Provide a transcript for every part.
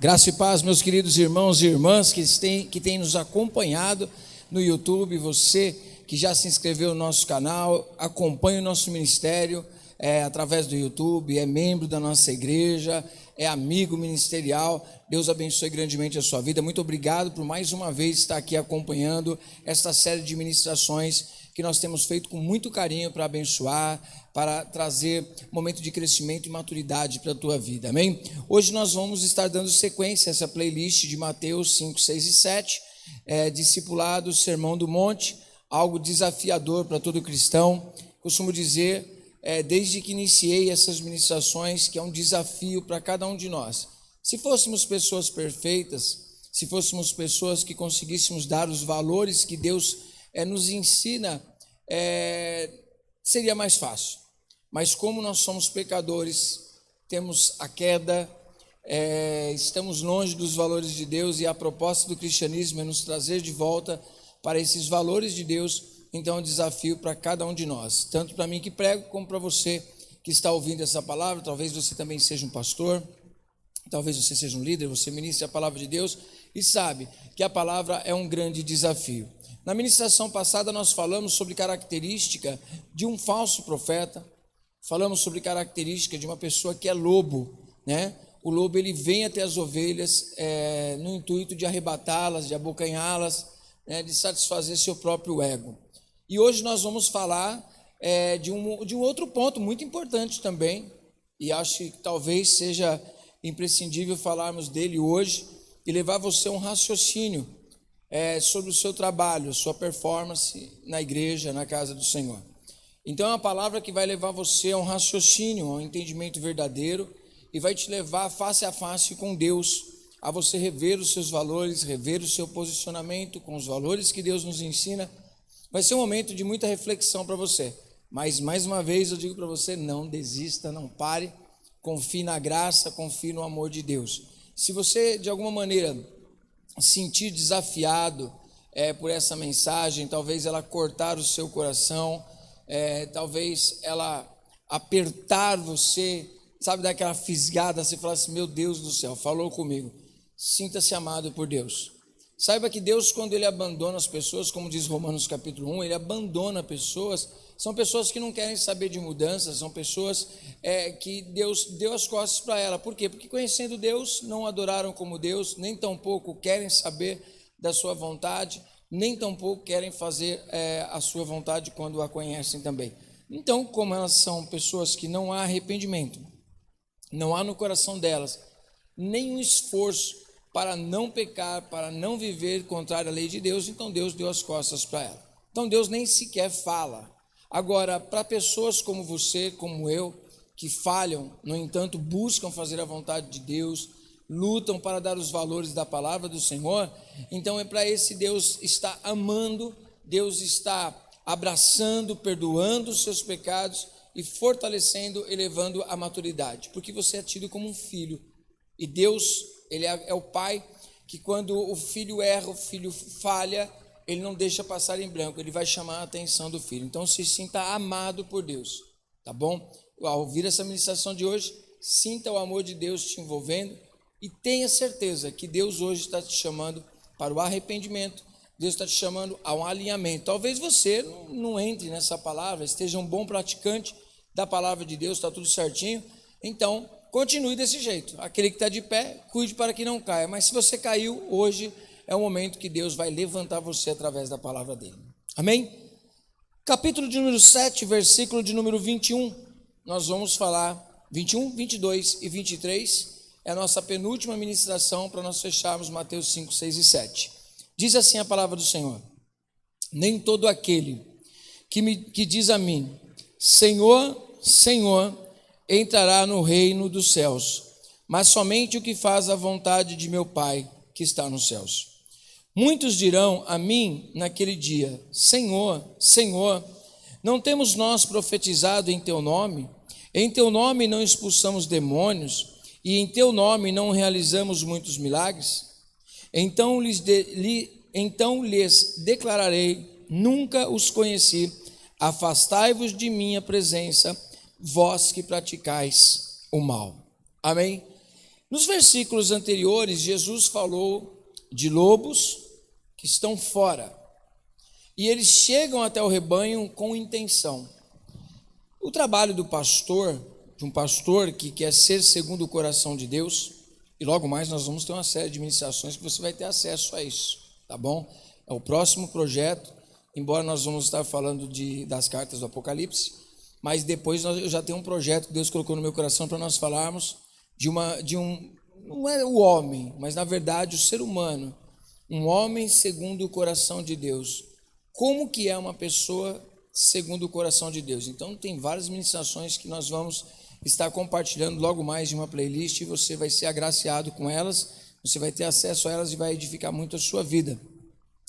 Graça e paz, meus queridos irmãos e irmãs que têm nos acompanhado no YouTube, você que já se inscreveu no nosso canal, acompanha o nosso ministério através do YouTube, é membro da nossa igreja, é amigo ministerial. Deus abençoe grandemente a sua vida. Muito obrigado por mais uma vez estar aqui acompanhando esta série de ministrações que nós temos feito com muito carinho para abençoar, para trazer momento de crescimento e maturidade para a tua vida, amém? Hoje nós vamos estar dando sequência a essa playlist de Mateus 5, 6 e 7, discipulado, Sermão do Monte, algo desafiador para todo cristão. Costumo dizer, desde que iniciei essas ministrações, que é um desafio para cada um de nós. Se fôssemos pessoas perfeitas, se fôssemos pessoas que conseguíssemos dar os valores que Deus nos ensina, seria mais fácil. Mas como nós somos pecadores, temos a queda, estamos longe dos valores de Deus, e a proposta do cristianismo é nos trazer de volta para esses valores de Deus. Então é um desafio para cada um de nós, tanto para mim que prego, como para você que está ouvindo essa palavra. Talvez você também seja um pastor, talvez você seja um líder, você ministre a palavra de Deus e sabe que a palavra é um grande desafio. Na ministração passada nós falamos sobre característica de um falso profeta, falamos sobre característica de uma pessoa que é lobo, né? O lobo, ele vem até as ovelhas no intuito de arrebatá-las, de abocanhá-las, de satisfazer seu próprio ego. E hoje nós vamos falar de um outro ponto muito importante também, e acho que talvez seja imprescindível falarmos dele hoje e levar você a um raciocínio sobre o seu trabalho, sua performance na igreja, na casa do Senhor. Então é uma palavra que vai levar você a um raciocínio, a um entendimento verdadeiro, e vai te levar face a face com Deus, a você rever os seus valores, rever o seu posicionamento com os valores que Deus nos ensina. Vai ser um momento de muita reflexão para você, mas mais uma vez eu digo para você, não desista, não pare, confie na graça, confie no amor de Deus. Se você de alguma maneira sentir desafiado por essa mensagem, talvez ela cortar o seu coração, talvez ela apertar você, sabe, daquela fisgada, você fala assim, meu Deus do céu, falou comigo. Sinta-se amado por Deus. Saiba que Deus, quando Ele abandona as pessoas, como diz Romanos capítulo 1, Ele abandona pessoas, são pessoas que não querem saber de mudanças, são pessoas que Deus deu as costas para ela. Por quê? Porque conhecendo Deus, não adoraram como Deus, nem tampouco querem saber da sua vontade, nem tampouco querem fazer a sua vontade quando a conhecem também. Então, como elas são pessoas que não há arrependimento, não há no coração delas nenhum esforço para não pecar, para não viver contrário à lei de Deus, então Deus deu as costas para ela. Então Deus nem sequer fala. Agora, para pessoas como você, como eu, que falham, no entanto, buscam fazer a vontade de Deus, lutam para dar os valores da palavra do Senhor, então é para esse Deus está amando, Deus está abraçando, perdoando os seus pecados e fortalecendo, elevando a maturidade, porque você é tido como um filho, e Deus, Ele é o pai que quando o filho erra, o filho falha, Ele não deixa passar em branco, Ele vai chamar a atenção do filho. Então se sinta amado por Deus, tá bom? Ao ouvir essa ministração de hoje, sinta o amor de Deus te envolvendo e tenha certeza que Deus hoje está te chamando para o arrependimento, Deus está te chamando a um alinhamento. Talvez você não entre nessa palavra, esteja um bom praticante da palavra de Deus, está tudo certinho, então continue desse jeito. Aquele que está de pé, cuide para que não caia. Mas se você caiu, hoje é o momento que Deus vai levantar você através da palavra dele. Amém? Capítulo de número 7, versículo de número 21. Nós vamos falar 21, 22 e 23. É a nossa penúltima ministração para nós fecharmos Mateus 5, 6 e 7. Diz assim a palavra do Senhor. Nem todo aquele que diz a mim, Senhor, Senhor, entrará no reino dos céus, mas somente o que faz a vontade de meu Pai que está nos céus. Muitos dirão a mim naquele dia, Senhor, Senhor, não temos nós profetizado em teu nome? Em teu nome não expulsamos demônios, e em teu nome não realizamos muitos milagres? Então lhes declararei, nunca os conheci, afastai-vos de minha presença, vós que praticais o mal. Amém? Nos versículos anteriores, Jesus falou de lobos que estão fora, e eles chegam até o rebanho com intenção. O trabalho do pastor, de um pastor que quer ser segundo o coração de Deus, e logo mais nós vamos ter uma série de ministrações que você vai ter acesso a isso, tá bom? É o próximo projeto, embora nós vamos estar falando das cartas do Apocalipse, mas depois eu já tenho um projeto que Deus colocou no meu coração para nós falarmos não é o homem, mas na verdade o ser humano, um homem segundo o coração de Deus. Como que é uma pessoa segundo o coração de Deus? Então tem várias ministrações que nós vamos estar compartilhando logo mais de uma playlist, e você vai ser agraciado com elas, você vai ter acesso a elas e vai edificar muito a sua vida.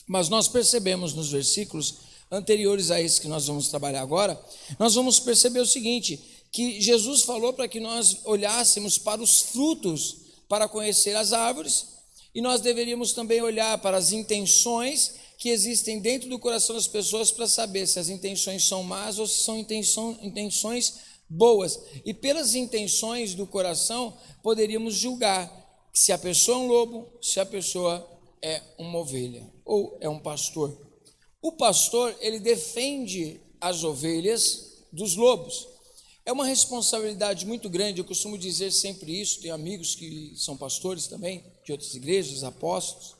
Mas nós percebemos nos versículos anteriores a esse que nós vamos trabalhar agora, nós vamos perceber o seguinte, que Jesus falou para que nós olhássemos para os frutos para conhecer as árvores, e nós deveríamos também olhar para as intenções que existem dentro do coração das pessoas para saber se as intenções são más ou se são intenções boas. E pelas intenções do coração poderíamos julgar se a pessoa é um lobo, se a pessoa é uma ovelha ou é um pastor. O pastor, ele defende as ovelhas dos lobos. É uma responsabilidade muito grande, eu costumo dizer sempre isso, tenho amigos que são pastores também, de outras igrejas, apóstolos,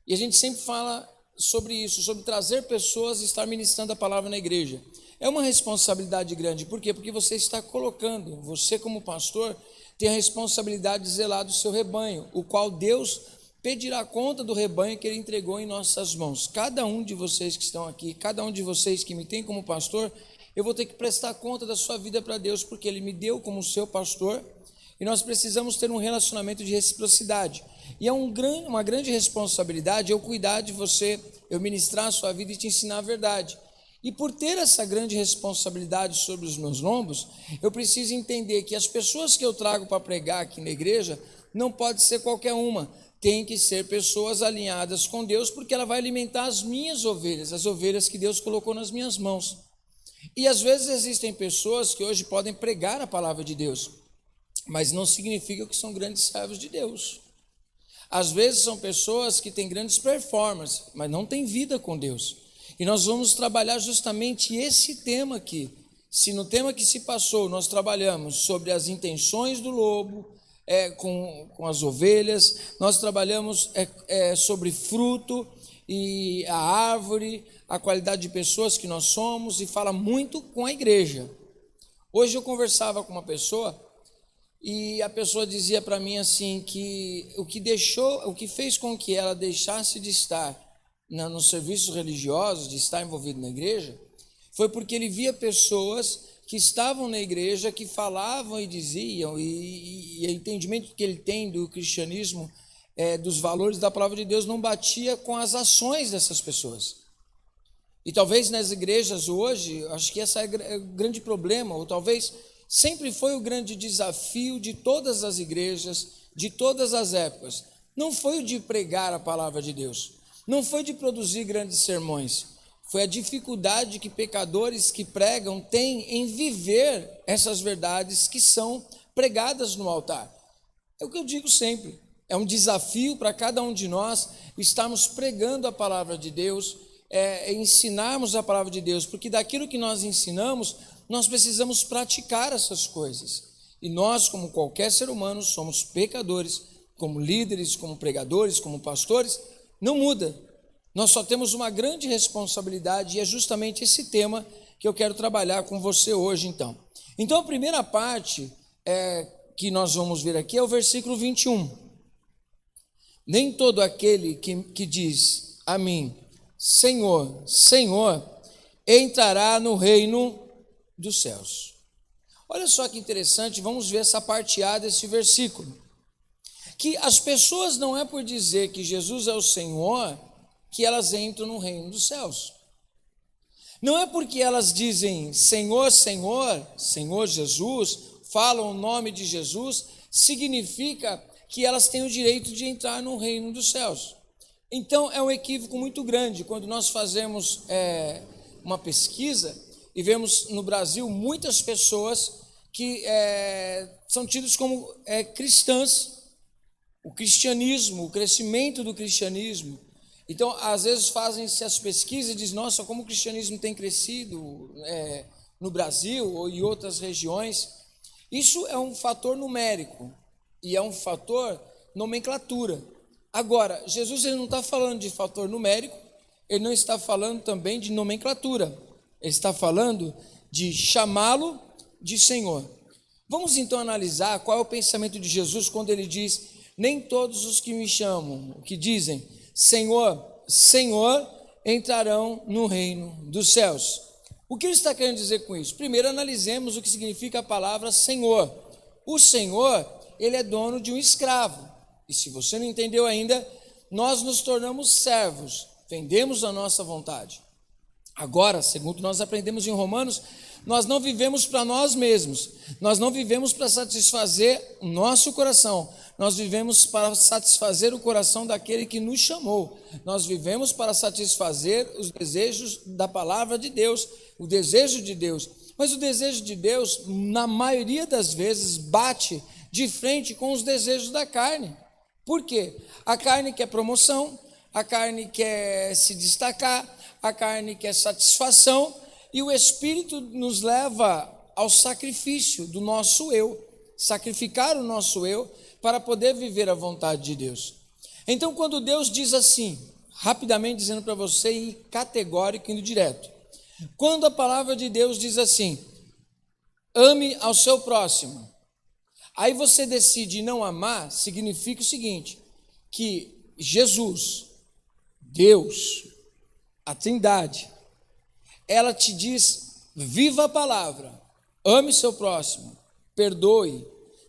e a gente sempre fala sobre isso, sobre trazer pessoas e estar ministrando a palavra na igreja. É uma responsabilidade grande, por quê? Porque você está colocando, você como pastor, tem a responsabilidade de zelar do seu rebanho, o qual Deus pedirá conta do rebanho que Ele entregou em nossas mãos. Cada um de vocês que estão aqui, cada um de vocês que me tem como pastor, eu vou ter que prestar conta da sua vida para Deus, porque Ele me deu como seu pastor, e nós precisamos ter um relacionamento de reciprocidade. E é uma grande responsabilidade eu cuidar de você, eu ministrar a sua vida e te ensinar a verdade. E por ter essa grande responsabilidade sobre os meus lombos, eu preciso entender que as pessoas que eu trago para pregar aqui na igreja, não pode ser qualquer uma, tem que ser pessoas alinhadas com Deus, porque ela vai alimentar as minhas ovelhas, as ovelhas que Deus colocou nas minhas mãos. E às vezes existem pessoas que hoje podem pregar a palavra de Deus, mas não significa que são grandes servos de Deus. Às vezes são pessoas que têm grandes performances, mas não têm vida com Deus. E nós vamos trabalhar justamente esse tema aqui. Se no tema que se passou nós trabalhamos sobre as intenções do lobo, com as ovelhas, nós trabalhamos sobre fruto e a árvore, a qualidade de pessoas que nós somos, e fala muito com a igreja. Hoje eu conversava com uma pessoa e a pessoa dizia para mim assim que o que fez com que ela deixasse de estar nos serviços religiosos, de estar envolvido na igreja, foi porque ele via pessoas que estavam na igreja, que falavam e diziam, e o entendimento que ele tem do cristianismo, dos valores da palavra de Deus, não batia com as ações dessas pessoas. E talvez nas igrejas hoje, acho que esse é o grande problema, ou talvez sempre foi o grande desafio de todas as igrejas, de todas as épocas. Não foi o de pregar a palavra de Deus, não foi de produzir grandes sermões, foi a dificuldade que pecadores que pregam têm em viver essas verdades que são pregadas no altar. É o que eu digo sempre, é um desafio para cada um de nós estarmos pregando a palavra de Deus, ensinarmos a palavra de Deus, porque daquilo que nós ensinamos, nós precisamos praticar essas coisas. E nós, como qualquer ser humano, somos pecadores, como líderes, como pregadores, como pastores, não muda. Nós só temos uma grande responsabilidade, e é justamente esse tema que eu quero trabalhar com você hoje, então. Então, a primeira parte que nós vamos ver aqui é o versículo 21. Nem todo aquele que diz a mim, Senhor, Senhor, entrará no reino dos céus. Olha só que interessante, vamos ver essa parte A desse versículo. Que as pessoas não é por dizer que Jesus é o Senhor que elas entram no reino dos céus. Não é porque elas dizem Senhor, Senhor, Senhor Jesus, falam o nome de Jesus, significa que elas têm o direito de entrar no reino dos céus. Então é um equívoco muito grande quando nós fazemos uma pesquisa e vemos no Brasil muitas pessoas que são tidos como cristãs. O cristianismo, o crescimento do cristianismo. Então, às vezes fazem-se as pesquisas e dizem, nossa, como o cristianismo tem crescido no Brasil ou em outras regiões. Isso é um fator numérico e é um fator nomenclatura. Agora, Jesus ele não está falando de fator numérico, ele não está falando também de nomenclatura, ele está falando de chamá-lo de Senhor. Vamos então analisar qual é o pensamento de Jesus quando ele diz, nem todos os que me chamam, que dizem, Senhor, Senhor, entrarão no reino dos céus. O que ele está querendo dizer com isso? Primeiro analisemos o que significa a palavra Senhor. O Senhor, ele é dono de um escravo. E se você não entendeu ainda, nós nos tornamos servos, vendemos a nossa vontade. Agora, segundo nós aprendemos em Romanos, nós não vivemos para nós mesmos, nós não vivemos para satisfazer o nosso coração, nós vivemos para satisfazer o coração daquele que nos chamou, nós vivemos para satisfazer os desejos da palavra de Deus, o desejo de Deus, mas o desejo de Deus, na maioria das vezes, bate de frente com os desejos da carne. Por quê? A carne quer promoção, a carne quer se destacar, a carne quer satisfação, e o Espírito nos leva ao sacrifício do nosso eu, sacrificar o nosso eu para poder viver a vontade de Deus. Então, quando Deus diz assim, rapidamente dizendo para você e categórico, indo direto, quando a palavra de Deus diz assim, ame ao seu próximo, aí você decide não amar, significa o seguinte, que Jesus, Deus, a Trindade, ela te diz, viva a palavra, ame seu próximo, perdoe,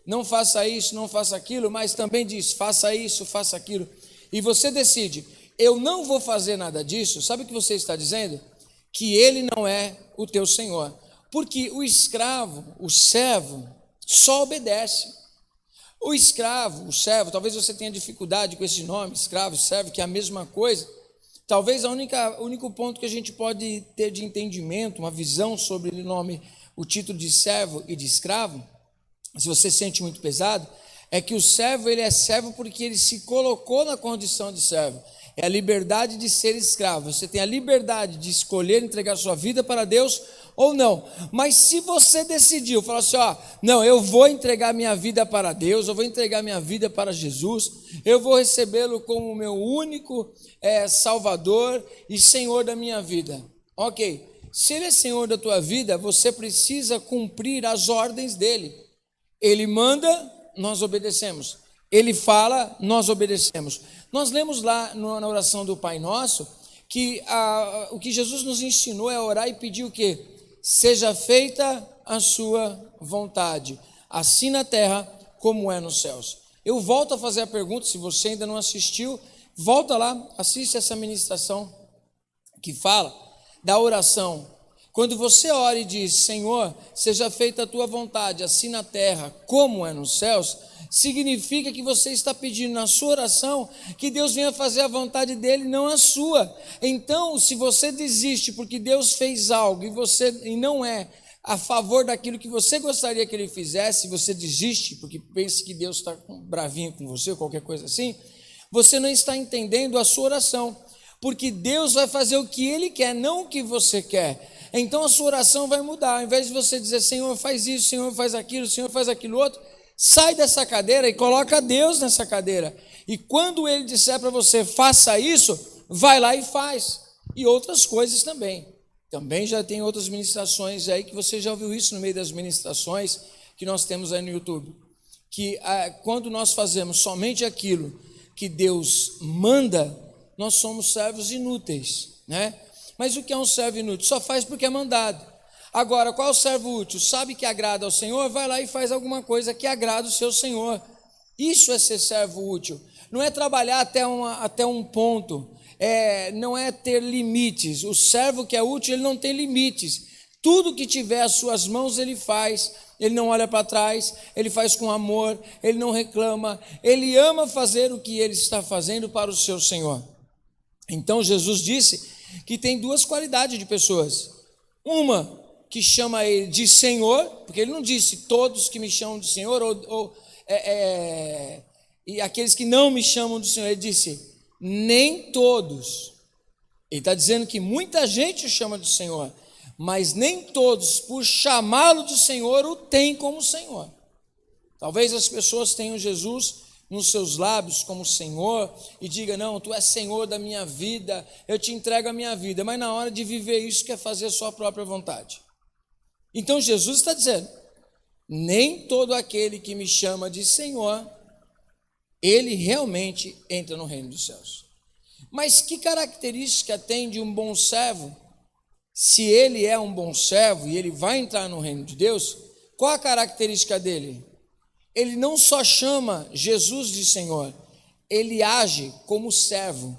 não faça isso, não faça aquilo, mas também diz, faça isso, faça aquilo, e você decide, eu não vou fazer nada disso, sabe o que você está dizendo? Que ele não é o teu Senhor, porque o escravo, o servo, só obedece. O escravo, o servo, talvez você tenha dificuldade com esse nome, escravo, servo, que é a mesma coisa. Talvez o único ponto que a gente pode ter de entendimento, uma visão sobre o nome, o título de servo e de escravo, se você sente muito pesado, é que o servo ele é servo porque ele se colocou na condição de servo. É a liberdade de ser escravo. Você tem a liberdade de escolher entregar sua vida para Deus ou não. Mas se você decidiu, falar assim, não, eu vou entregar minha vida para Deus, eu vou entregar minha vida para Jesus, eu vou recebê-lo como meu único Salvador e Senhor da minha vida. Ok, se Ele é Senhor da tua vida, você precisa cumprir as ordens dEle. Ele manda, nós obedecemos. Ele fala, nós obedecemos. Nós lemos lá na oração do Pai Nosso que o que Jesus nos ensinou é orar e pedir o quê? Seja feita a sua vontade, assim na terra como é nos céus. Eu volto a fazer a pergunta, se você ainda não assistiu, volta lá, assiste essa ministração que fala da oração. Quando você ora e diz, Senhor, seja feita a tua vontade, assim na terra como é nos céus, significa que você está pedindo na sua oração que Deus venha fazer a vontade dele, não a sua. Então, se você desiste porque Deus fez algo e não é a favor daquilo que você gostaria que ele fizesse, você desiste porque pensa que Deus está bravinho com você ou qualquer coisa assim, você não está entendendo a sua oração, porque Deus vai fazer o que ele quer, não o que você quer. Então a sua oração vai mudar. Ao invés de você dizer, Senhor, faz isso, Senhor, faz aquilo, Senhor, faz aquilo outro, sai dessa cadeira e coloca Deus nessa cadeira. E quando Ele disser para você, faça isso, vai lá e faz. E outras coisas também. Também já tem outras ministrações aí, que você já ouviu isso no meio das ministrações que nós temos aí no YouTube. Que quando nós fazemos somente aquilo que Deus manda, nós somos servos inúteis, né? Mas o que é um servo inútil? Só faz porque é mandado. Agora, qual é o servo útil? Sabe que agrada ao Senhor? Vai lá e faz alguma coisa que agrada o seu Senhor. Isso é ser servo útil. Não é trabalhar até um ponto. Não é ter limites. O servo que é útil, ele não tem limites. Tudo que tiver às suas mãos, ele faz. Ele não olha para trás, ele faz com amor, ele não reclama. Ele ama fazer o que ele está fazendo para o seu Senhor. Então, Jesus disse que tem duas qualidades de pessoas. Uma que chama ele de Senhor, porque ele não disse todos que me chamam de Senhor, e aqueles que não me chamam de Senhor, ele disse nem todos. Ele está dizendo que muita gente o chama de Senhor, mas nem todos, por chamá-lo de Senhor, o têm como Senhor. Talvez as pessoas tenham Jesus nos seus lábios como Senhor e diga, não, tu és Senhor da minha vida, eu te entrego a minha vida, mas na hora de viver isso quer fazer a sua própria vontade. Então Jesus está dizendo, nem todo aquele que me chama de Senhor, ele realmente entra no reino dos céus. Mas que característica tem de um bom servo? Se ele é um bom servo e ele vai entrar no reino de Deus, qual a característica dele? Ele não só chama Jesus de Senhor, ele age como servo.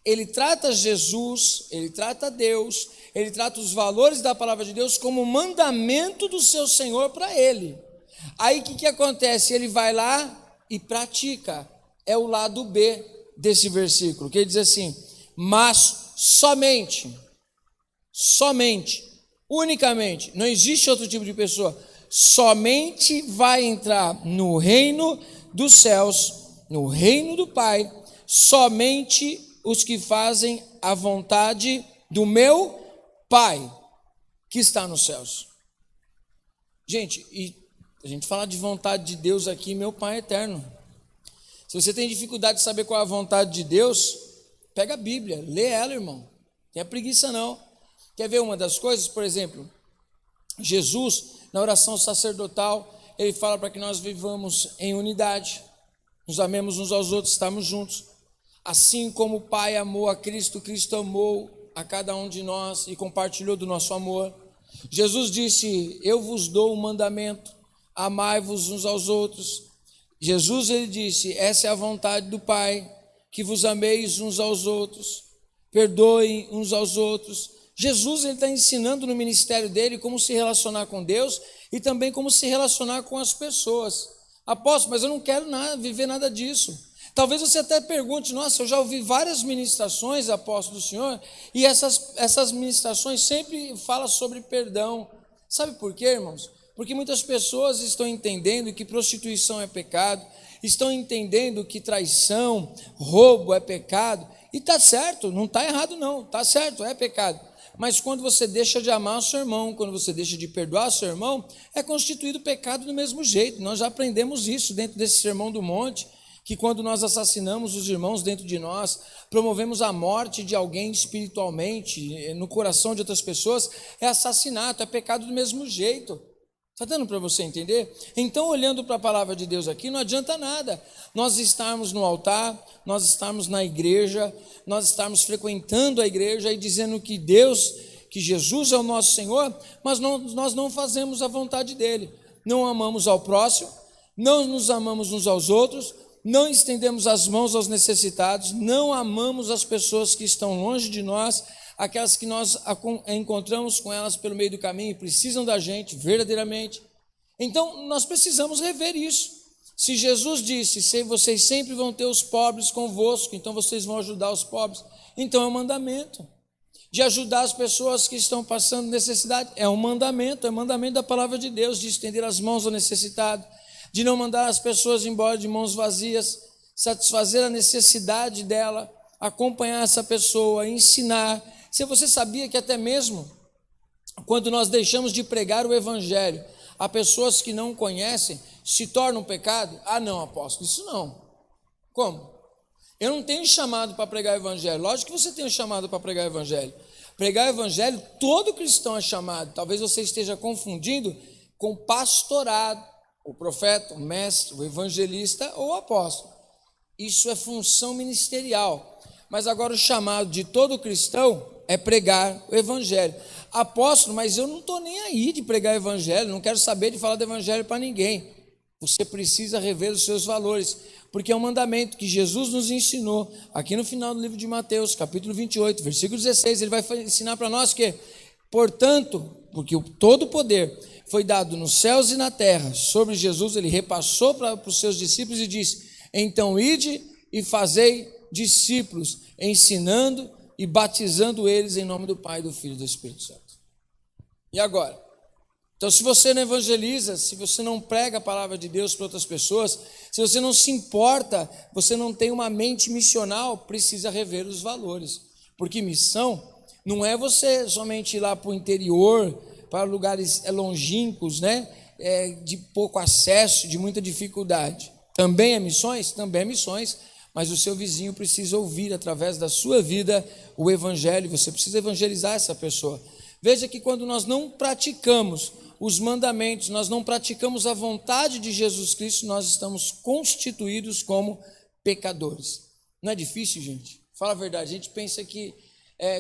Ele trata Jesus, ele trata Deus, ele trata os valores da palavra de Deus como mandamento do seu Senhor para ele. Aí o que acontece? Ele vai lá e pratica. É o lado B desse versículo, que ele diz assim, mas somente, unicamente, não existe outro tipo de pessoa, somente vai entrar no reino dos céus, no reino do Pai, somente os que fazem a vontade do meu Pai, que está nos céus. Gente, e a gente fala de vontade de Deus aqui, meu Pai eterno. Se você tem dificuldade de saber qual é a vontade de Deus, pega a Bíblia, lê ela, irmão. Não tenha preguiça não. Quer ver uma das coisas? Por exemplo, Jesus, na oração sacerdotal, ele fala para que nós vivamos em unidade, nos amemos uns aos outros, estamos juntos. Assim como o Pai amou a Cristo, Cristo amou a cada um de nós e compartilhou do nosso amor. Jesus disse, eu vos dou um mandamento, amai-vos uns aos outros. Jesus, ele disse, essa é a vontade do Pai, que vos ameis uns aos outros, perdoem uns aos outros. Jesus, ele está ensinando no ministério dele como se relacionar com Deus e também como se relacionar com as pessoas. Apóstolo, mas eu não quero viver nada disso. Talvez você até pergunte, nossa, eu já ouvi várias ministrações, apóstolo do Senhor, e essas ministrações sempre falam sobre perdão. Sabe por quê, irmãos? Porque muitas pessoas estão entendendo que prostituição é pecado, estão entendendo que traição, roubo é pecado, e está certo, não está errado não, está certo, é pecado. Mas quando você deixa de amar o seu irmão, quando você deixa de perdoar o seu irmão, é constituído pecado do mesmo jeito. Nós já aprendemos isso dentro desse Sermão do Monte, que quando nós assassinamos os irmãos dentro de nós, promovemos a morte de alguém espiritualmente, no coração de outras pessoas, é assassinato, é pecado do mesmo jeito. Está dando para você entender? Então, olhando para a palavra de Deus aqui, não adianta nada nós estarmos no altar, nós estarmos na igreja, nós estarmos frequentando a igreja e dizendo que Deus, que Jesus é o nosso Senhor, mas nós não fazemos a vontade dele. Não amamos ao próximo, não nos amamos uns aos outros, não estendemos as mãos aos necessitados, não amamos as pessoas que estão longe de nós, aquelas que nós encontramos com elas pelo meio do caminho e precisam da gente verdadeiramente. Então, nós precisamos rever isso. Se Jesus disse, vocês sempre vão ter os pobres convosco, então vocês vão ajudar os pobres, então é um mandamento. De ajudar as pessoas que estão passando necessidade, é um mandamento da palavra de Deus, de estender as mãos ao necessitado, de não mandar as pessoas embora de mãos vazias, satisfazer a necessidade dela, acompanhar essa pessoa, ensinar. Se você sabia que até mesmo quando nós deixamos de pregar o evangelho a pessoas que não conhecem, se torna um pecado? Ah não, apóstolo, isso não. Como? Eu não tenho chamado para pregar o evangelho. Lógico que você tem um chamado para pregar o evangelho. Pregar o evangelho, todo cristão é chamado. Talvez você esteja confundindo com pastorado, o profeta, o mestre, o evangelista ou o apóstolo. Isso é função ministerial. Mas agora o chamado de todo cristão é pregar o evangelho. Apóstolo, mas eu não estou nem aí de pregar o evangelho, não quero saber de falar do evangelho para ninguém. Você precisa rever os seus valores, porque é um mandamento que Jesus nos ensinou, aqui no final do livro de Mateus, capítulo 28, versículo 16, ele vai ensinar para nós que, portanto, porque todo o poder foi dado nos céus e na terra, sobre Jesus, ele repassou para os seus discípulos e disse, então ide e fazei discípulos, ensinando e batizando eles em nome do Pai, do Filho e do Espírito Santo. E agora, Então, se você não evangeliza, se você não prega a palavra de Deus para outras pessoas, se você não se importa, você não tem uma mente missional, precisa rever os valores. Porque missão não é você somente ir lá para o interior, para lugares longínquos, né? De pouco acesso, de muita dificuldade. Também é missões? Também é missões, mas o seu vizinho precisa ouvir através da sua vida o evangelho, você precisa evangelizar essa pessoa. Veja que quando nós não praticamos os mandamentos, nós não praticamos a vontade de Jesus Cristo, nós estamos constituídos como pecadores. Não é difícil, gente? Fala a verdade, a gente pensa que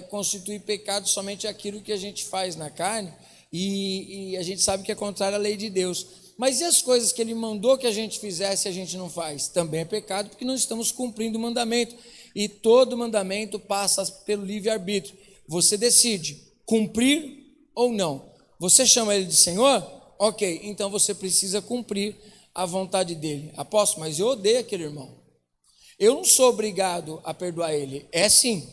constituir pecado somente aquilo que a gente faz na carne, e a gente sabe que é contrário à lei de Deus. Mas e as coisas que Ele mandou que a gente fizesse e a gente não faz? Também é pecado, porque não estamos cumprindo o mandamento. E todo mandamento passa pelo livre-arbítrio. Você decide cumprir ou não. Você chama Ele de Senhor? Ok, então você precisa cumprir a vontade dEle. Apóstolo, mas eu odeio aquele irmão. Eu não sou obrigado a perdoar ele. É sim.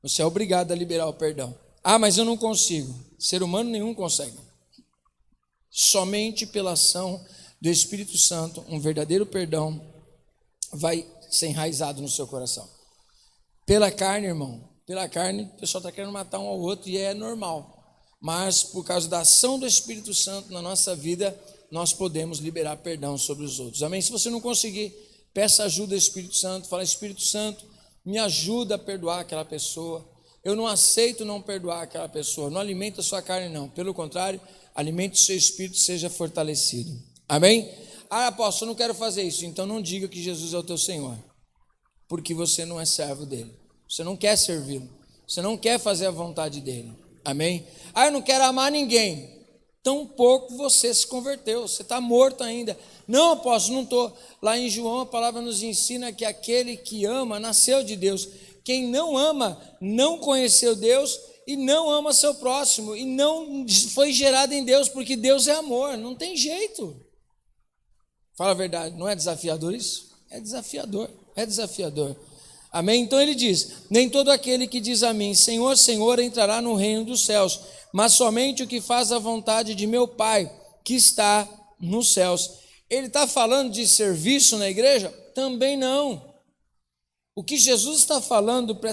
Você é obrigado a liberar o perdão. Ah, mas eu não consigo. Ser humano nenhum consegue. Somente pela ação do Espírito Santo, um verdadeiro perdão vai ser enraizado no seu coração. Pela carne, irmão, pela carne, o pessoal está querendo matar um ao outro e é normal. Mas por causa da ação do Espírito Santo na nossa vida, nós podemos liberar perdão sobre os outros. Amém? Se você não conseguir, peça ajuda ao Espírito Santo. Fala, Espírito Santo, me ajuda a perdoar aquela pessoa. Eu não aceito não perdoar aquela pessoa. Não alimenta a sua carne, não. Pelo contrário, alimente o seu espírito, seja fortalecido. Amém? Ah, apóstolo, eu não quero fazer isso. Então não diga que Jesus é o teu Senhor, porque você não é servo dele. Você não quer servi-lo. Você não quer fazer a vontade dele. Amém? Ah, eu não quero amar ninguém. Tão pouco você se converteu. Você está morto ainda. Não, apóstolo, não estou. Lá em João a palavra nos ensina que aquele que ama nasceu de Deus. Quem não ama não conheceu Deus e não ama seu próximo, e não foi gerado em Deus, porque Deus é amor, não tem jeito. Fala a verdade, não é desafiador isso? É desafiador. Amém? Então ele diz, nem todo aquele que diz a mim, Senhor, Senhor, entrará no reino dos céus, mas somente o que faz a vontade de meu Pai, que está nos céus. Ele está falando de serviço na igreja? Também não. O que Jesus está falando para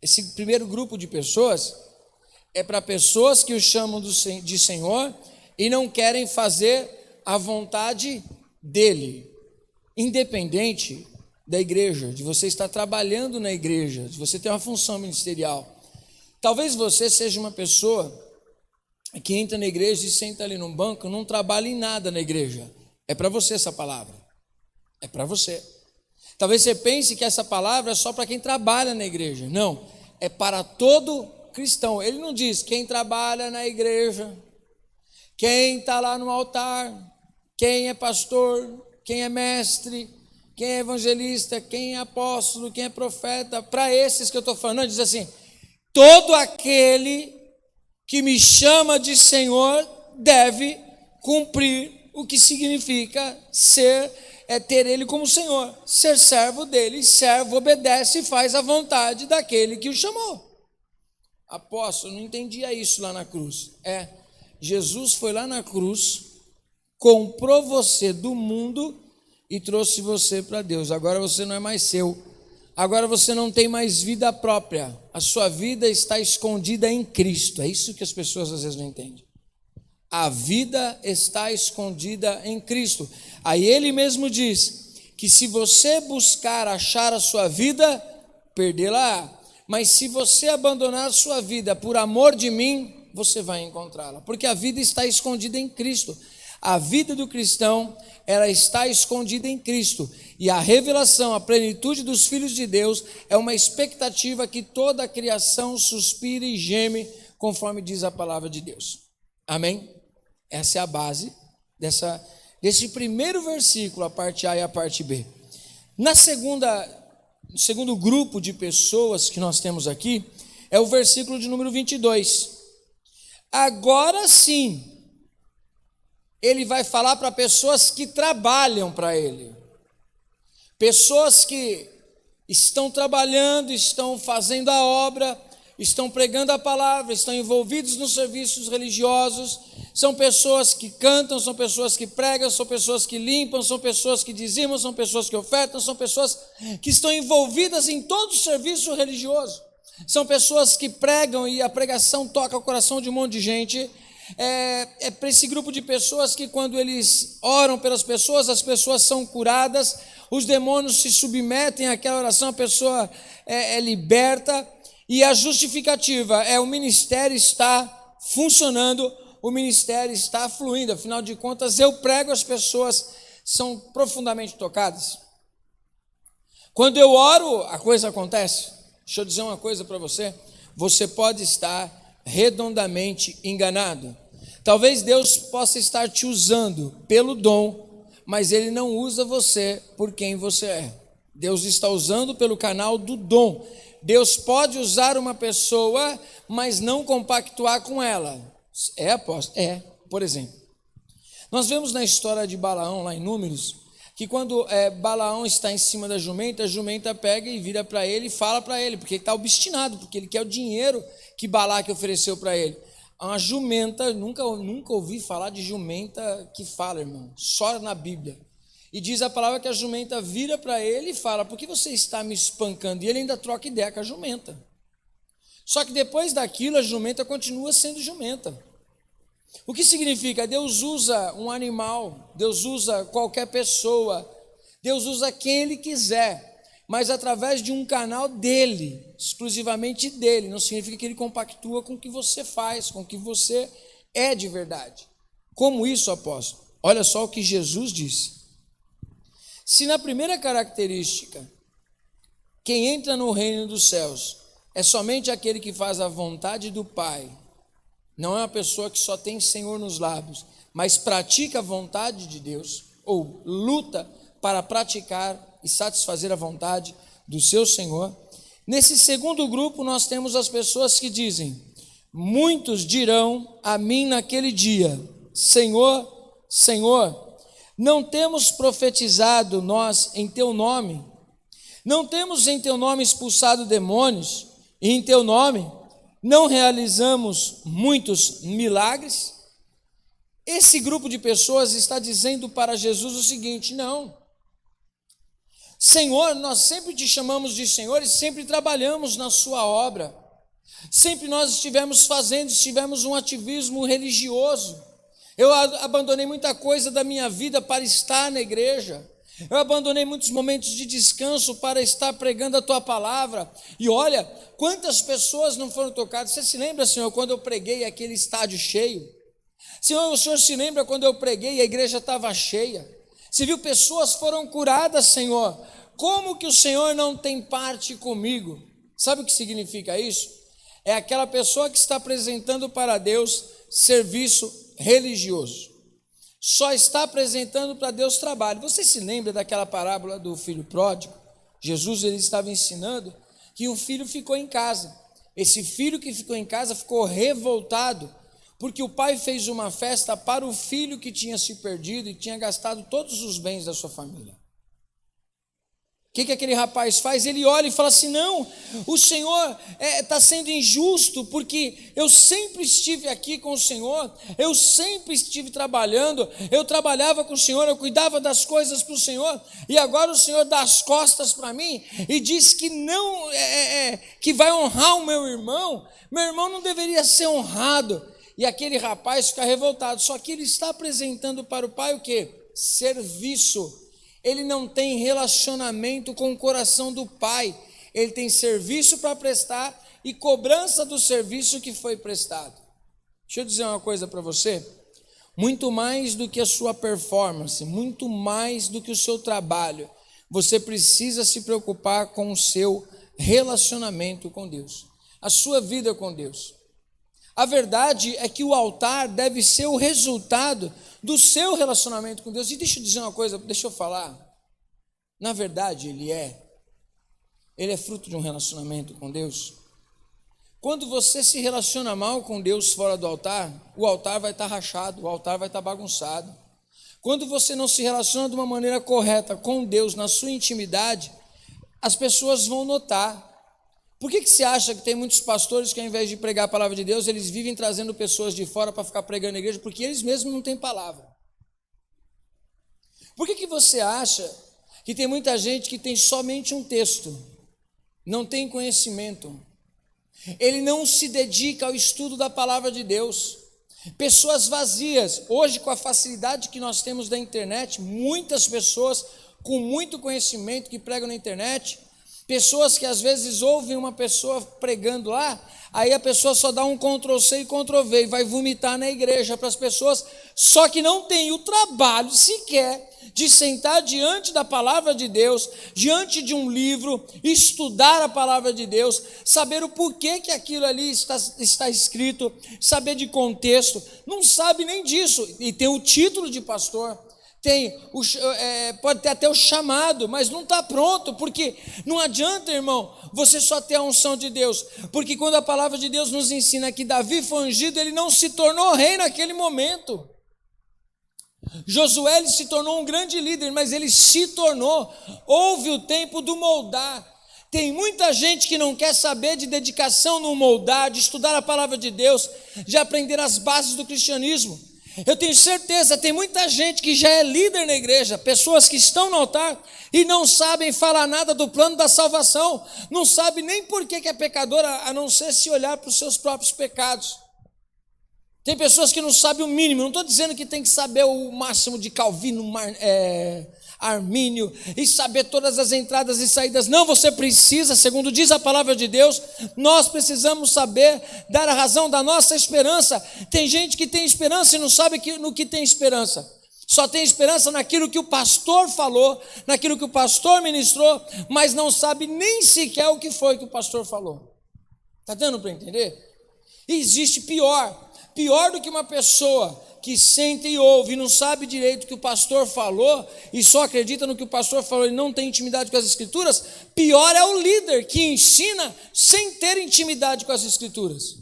esse primeiro grupo de pessoas é para pessoas que o chamam de Senhor e não querem fazer a vontade dele, independente da igreja, de você estar trabalhando na igreja, de você ter uma função ministerial. Talvez você seja uma pessoa que entra na igreja e senta ali num banco, não trabalha em nada na igreja. É para você essa palavra, é para você. Talvez você pense que essa palavra é só para quem trabalha na igreja. Não, é para todo cristão. Ele não diz quem trabalha na igreja, quem está lá no altar, quem é pastor, quem é mestre, quem é evangelista, quem é apóstolo, quem é profeta. Para esses que eu estou falando, não, diz assim, todo aquele que me chama de Senhor deve cumprir o que significa ter Ele como Senhor, ser servo dele. Servo obedece e faz a vontade daquele que o chamou. Apóstolo, não entendia isso lá na cruz. Jesus foi lá na cruz, comprou você do mundo e trouxe você para Deus. Agora você não é mais seu. Agora você não tem mais vida própria. A sua vida está escondida em Cristo. É isso que as pessoas às vezes não entendem. A vida está escondida em Cristo. Aí ele mesmo diz que se você buscar achar a sua vida, perdê-la. Mas se você abandonar a sua vida por amor de mim, você vai encontrá-la. Porque a vida está escondida em Cristo. A vida do cristão, ela está escondida em Cristo. E a revelação, a plenitude dos filhos de Deus é uma expectativa que toda a criação suspira e geme, conforme diz a palavra de Deus. Amém? Essa é a base desse primeiro versículo, a parte A e a parte B. No segundo grupo de pessoas que nós temos aqui, é o versículo de número 22. Agora sim, ele vai falar para pessoas que trabalham para ele. Pessoas que estão trabalhando, estão fazendo a obra, estão pregando a palavra, estão envolvidos nos serviços religiosos, são pessoas que cantam, são pessoas que pregam, são pessoas que limpam, são pessoas que dizimam, são pessoas que ofertam, são pessoas que estão envolvidas em todo o serviço religioso. São pessoas que pregam e a pregação toca o coração de um monte de gente. É para esse grupo de pessoas que quando eles oram pelas pessoas, as pessoas são curadas, os demônios se submetem àquela oração, a pessoa é liberta. E a justificativa o ministério está funcionando, o ministério está fluindo. Afinal de contas, eu prego, as pessoas são profundamente tocadas. Quando eu oro, a coisa acontece. Deixa eu dizer uma coisa para você. Você pode estar redondamente enganado. Talvez Deus possa estar te usando pelo dom, mas Ele não usa você por quem você é. Deus está usando pelo canal do dom. Deus pode usar uma pessoa, mas não compactuar com ela. Apóstolo? Por exemplo. Nós vemos na história de Balaão, lá em Números, que quando Balaão está em cima da jumenta, a jumenta pega e vira para ele e fala para ele, porque ele está obstinado, porque ele quer o dinheiro que Balaque ofereceu para ele. Uma jumenta, nunca ouvi falar de jumenta que fala, irmão, só na Bíblia. E diz a palavra que a jumenta vira para ele e fala: por que você está me espancando? E ele ainda troca ideia com a jumenta. Só que depois daquilo a jumenta continua sendo jumenta. O que significa? Deus usa um animal, Deus usa qualquer pessoa, Deus usa quem Ele quiser, mas através de um canal dele, exclusivamente dele. Não significa que Ele compactua com o que você faz, com o que você é de verdade. Como isso, apóstolo? Olha só o que Jesus disse. Se na primeira característica, quem entra no reino dos céus é somente aquele que faz a vontade do Pai, não é uma pessoa que só tem Senhor nos lábios, mas pratica a vontade de Deus, ou luta para praticar e satisfazer a vontade do seu Senhor. Nesse segundo grupo nós temos as pessoas que dizem: muitos dirão a mim naquele dia: Senhor, Senhor, não temos profetizado nós em teu nome? Não temos em teu nome expulsado demônios? E em teu nome não realizamos muitos milagres? Esse grupo de pessoas está dizendo para Jesus o seguinte: não, Senhor, nós sempre te chamamos de Senhor e sempre trabalhamos na sua obra, sempre nós estivemos um ativismo religioso. Eu abandonei muita coisa da minha vida para estar na igreja. Eu abandonei muitos momentos de descanso para estar pregando a tua palavra. E olha, quantas pessoas não foram tocadas. Você se lembra, Senhor, quando eu preguei aquele estádio cheio? Senhor, o Senhor se lembra quando eu preguei e a igreja estava cheia? Você viu, pessoas foram curadas, Senhor. Como que o Senhor não tem parte comigo? Sabe o que significa isso? É aquela pessoa que está apresentando para Deus serviço religioso, só está apresentando para Deus trabalho. Você se lembra daquela parábola do filho pródigo? Jesus ele estava ensinando que o filho ficou em casa. Esse filho que ficou em casa ficou revoltado, porque o pai fez uma festa para o filho que tinha se perdido e tinha gastado todos os bens da sua família. O que aquele rapaz faz? Ele olha e fala assim: não, o Senhor está sendo injusto, porque eu sempre estive aqui com o Senhor, eu sempre estive trabalhando, eu trabalhava com o Senhor, eu cuidava das coisas para o Senhor, e agora o Senhor dá as costas para mim e diz que não, que vai honrar o meu irmão não deveria ser honrado. E aquele rapaz fica revoltado, só que ele está apresentando para o pai o quê? Serviço. Ele não tem relacionamento com o coração do pai, ele tem serviço para prestar e cobrança do serviço que foi prestado. Deixa eu dizer uma coisa para você: muito mais do que a sua performance, muito mais do que o seu trabalho, você precisa se preocupar com o seu relacionamento com Deus, a sua vida com Deus. A verdade é que o altar deve ser o resultado do seu relacionamento com Deus. E deixa eu dizer uma coisa, deixa eu falar. Na verdade, ele é fruto de um relacionamento com Deus. Quando você se relaciona mal com Deus fora do altar, o altar vai estar rachado, o altar vai estar bagunçado. Quando você não se relaciona de uma maneira correta com Deus na sua intimidade, as pessoas vão notar. Por que você acha que tem muitos pastores que, ao invés de pregar a palavra de Deus, eles vivem trazendo pessoas de fora para ficar pregando na igreja? Porque eles mesmos não têm palavra. Por que você acha que tem muita gente que tem somente um texto, não tem conhecimento? Ele não se dedica ao estudo da palavra de Deus. Pessoas vazias. Hoje, com a facilidade que nós temos da internet, muitas pessoas com muito conhecimento que pregam na internet, pessoas que às vezes ouvem uma pessoa pregando lá, aí a pessoa só dá um Ctrl+C e Ctrl+V e vai vomitar na igreja para as pessoas, só que não tem o trabalho sequer de sentar diante da palavra de Deus, diante de um livro, estudar a palavra de Deus, saber o porquê que aquilo ali está escrito, saber de contexto, não sabe nem disso, e tem o título de pastor, pode ter até o chamado, mas não está pronto, porque não adianta, irmão, você só ter a unção de Deus, porque quando a palavra de Deus nos ensina que Davi foi ungido, ele não se tornou rei naquele momento. Josué se tornou um grande líder, mas ele se tornou, houve o tempo do moldar. Tem muita gente que não quer saber de dedicação no moldar, de estudar a palavra de Deus, de aprender as bases do cristianismo. Eu tenho certeza, tem muita gente que já é líder na igreja, pessoas que estão no altar e não sabem falar nada do plano da salvação, não sabem nem por que é pecador, a não ser se olhar para os seus próprios pecados. Tem pessoas que não sabem o mínimo, não estou dizendo que tem que saber o máximo de Calvino, Armínio, e saber todas as entradas e saídas. Não, você precisa, segundo diz a palavra de Deus, nós precisamos saber dar a razão da nossa esperança. Tem gente que tem esperança e não sabe no que tem esperança. Só tem esperança naquilo que o pastor falou, naquilo que o pastor ministrou, mas não sabe nem sequer o que foi que o pastor falou. Está dando para entender? E existe pior do que uma pessoa que senta e ouve e não sabe direito o que o pastor falou e só acredita no que o pastor falou e não tem intimidade com as escrituras. Pior é o líder que ensina sem ter intimidade com as escrituras.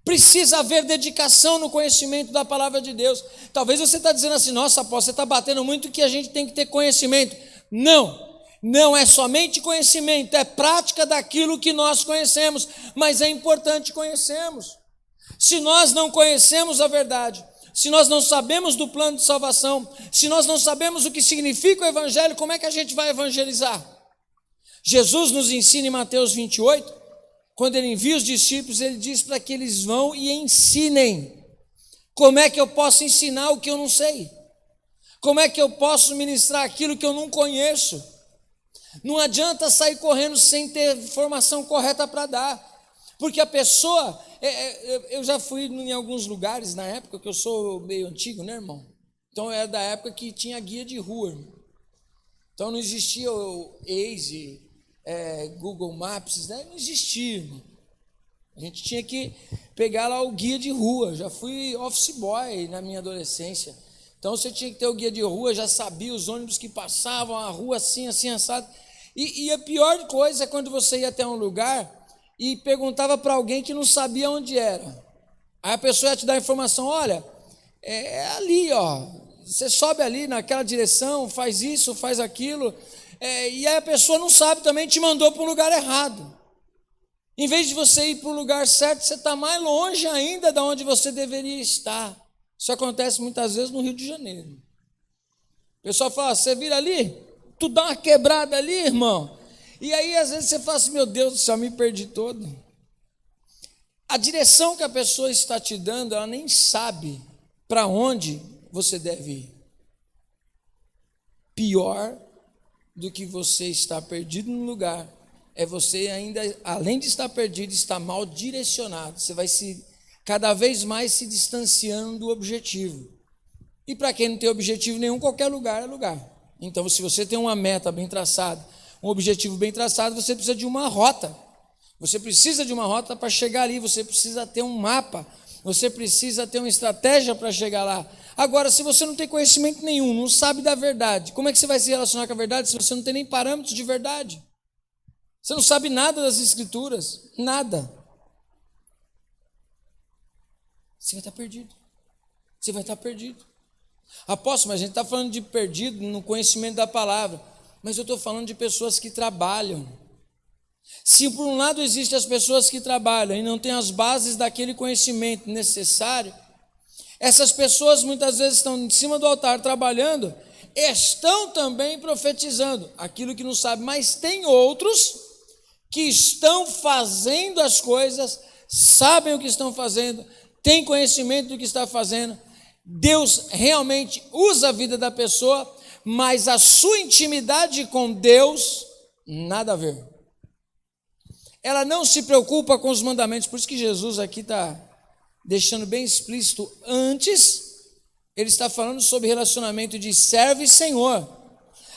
Precisa haver dedicação no conhecimento da palavra de Deus. Talvez você está dizendo assim, nossa, apóstolo, você está batendo muito que a gente tem que ter conhecimento. Não é somente conhecimento, é prática daquilo que nós conhecemos, mas é importante conhecermos. Se nós não conhecemos a verdade, se nós não sabemos do plano de salvação, se nós não sabemos o que significa o evangelho, como é que a gente vai evangelizar? Jesus nos ensina em Mateus 28, quando ele envia os discípulos, ele diz para que eles vão e ensinem. Como é que eu posso ensinar o que eu não sei? Como é que eu posso ministrar aquilo que eu não conheço? Não adianta sair correndo sem ter informação correta para dar. Porque a pessoa, eu já fui em alguns lugares na época, que eu sou meio antigo, né, irmão? Então era da época que tinha guia de rua, irmão. Então não existia o Waze, Google Maps, né? Não existia, irmão. A gente tinha que pegar lá o guia de rua. Já fui office boy na minha adolescência. Então você tinha que ter o guia de rua, já sabia os ônibus que passavam, a rua assim, assado. E a pior coisa é quando você ia até um lugar e perguntava para alguém que não sabia onde era. Aí a pessoa ia te dar a informação, olha, é ali, ó, você sobe ali naquela direção, faz isso, faz aquilo, e aí a pessoa não sabe também, te mandou para um lugar errado. Em vez de você ir para o lugar certo, você está mais longe ainda de onde você deveria estar. Isso acontece muitas vezes no Rio de Janeiro. O pessoal fala, você vira ali, tu dá uma quebrada ali, irmão. E aí, às vezes, você fala assim, meu Deus do céu, me perdi todo. A direção que a pessoa está te dando, ela nem sabe para onde você deve ir. Pior do que você estar perdido no lugar, é você ainda, além de estar perdido, estar mal direcionado. Você vai cada vez mais se distanciando do objetivo. E para quem não tem objetivo nenhum, qualquer lugar é lugar. Então, se você tem uma meta bem traçada, um objetivo bem traçado, você precisa de uma rota. Você precisa de uma rota para chegar ali, você precisa ter um mapa, você precisa ter uma estratégia para chegar lá. Agora, se você não tem conhecimento nenhum, não sabe da verdade, como é que você vai se relacionar com a verdade se você não tem nem parâmetros de verdade? Você não sabe nada das escrituras, nada. Você vai estar perdido. Você vai estar perdido. Apóstolo, mas a gente está falando de perdido no conhecimento da palavra. Mas eu estou falando de pessoas que trabalham. Se por um lado existem as pessoas que trabalham e não têm as bases daquele conhecimento necessário, essas pessoas muitas vezes estão em cima do altar trabalhando, estão também profetizando aquilo que não sabe, mas tem outros que estão fazendo as coisas, sabem o que estão fazendo, têm conhecimento do que está fazendo. Deus realmente usa a vida da pessoa, mas a sua intimidade com Deus, nada a ver. Ela não se preocupa com os mandamentos, por isso que Jesus aqui está deixando bem explícito. Antes, ele está falando sobre relacionamento de servo e senhor.